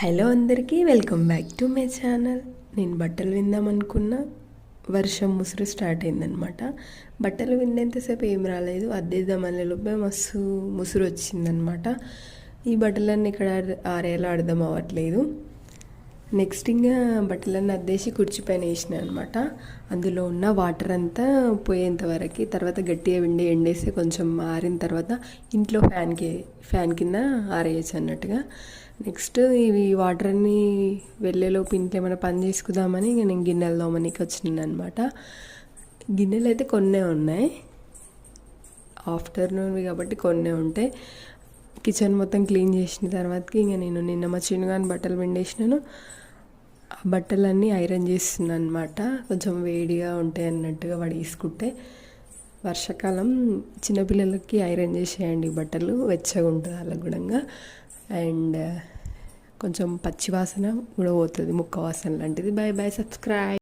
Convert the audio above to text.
Hello అందరికీ welcome back to my channel. నేను బట్టలు విందామనుకున్న వర్షం ముసురు స్టార్ట్ అయిందనమాట. బట్టలు విండేంతసేపు ఏం రాలేదు, అద్దేద్దామనే లోపే మస్తు ముసురు వచ్చిందనమాట. ఈ బట్టలన్నీ ఇక్కడ ఆరేలా అర్థం అవ్వట్లేదు. నెక్స్ట్ ఇంకా బట్టలన్నీ అద్దేసి కుర్చీపైన వేసిన అనమాట. అందులో ఉన్న వాటర్ అంతా పోయేంత వరకు, తర్వాత గట్టిగా ఎండేసి కొంచెం ఆరిన తర్వాత ఇంట్లో ఫ్యాన్ కింద ఆరేయచ్చు అన్నట్టుగా. నెక్స్ట్ ఇవి వాటర్ అన్నీ వెళ్ళేలోపు ఇంట్లో ఏమైనా పని చేసుకుందామని ఇక నేను గిన్నెలు తోమనికి వచ్చినాను అనమాట. గిన్నెలు అయితే కొన్నే ఉన్నాయి, ఆఫ్టర్నూన్వి కాబట్టి కొన్నే ఉంటాయి. కిచెన్ మొత్తం క్లీన్ చేసిన తర్వాతకి ఇంకా నేను నిన్న మా చిన్నగాని బట్టలు పిండేసినాను. ఆ బట్టలన్నీ ఐరన్ చేస్తున్నాను అనమాట. కొంచెం వేడిగా ఉంటాయి అన్నట్టుగా వడేసుకుంటే. వర్షాకాలం చిన్నపిల్లలకి ఐరన్ చేసేయండి బట్టలు, వెచ్చగా ఉంటుంది అలా కూడా. అండ్ కొంచెం పచ్చి వాసన కూడా పోతుంది, ముక్క వాసన లాంటిది. By by, subscribe.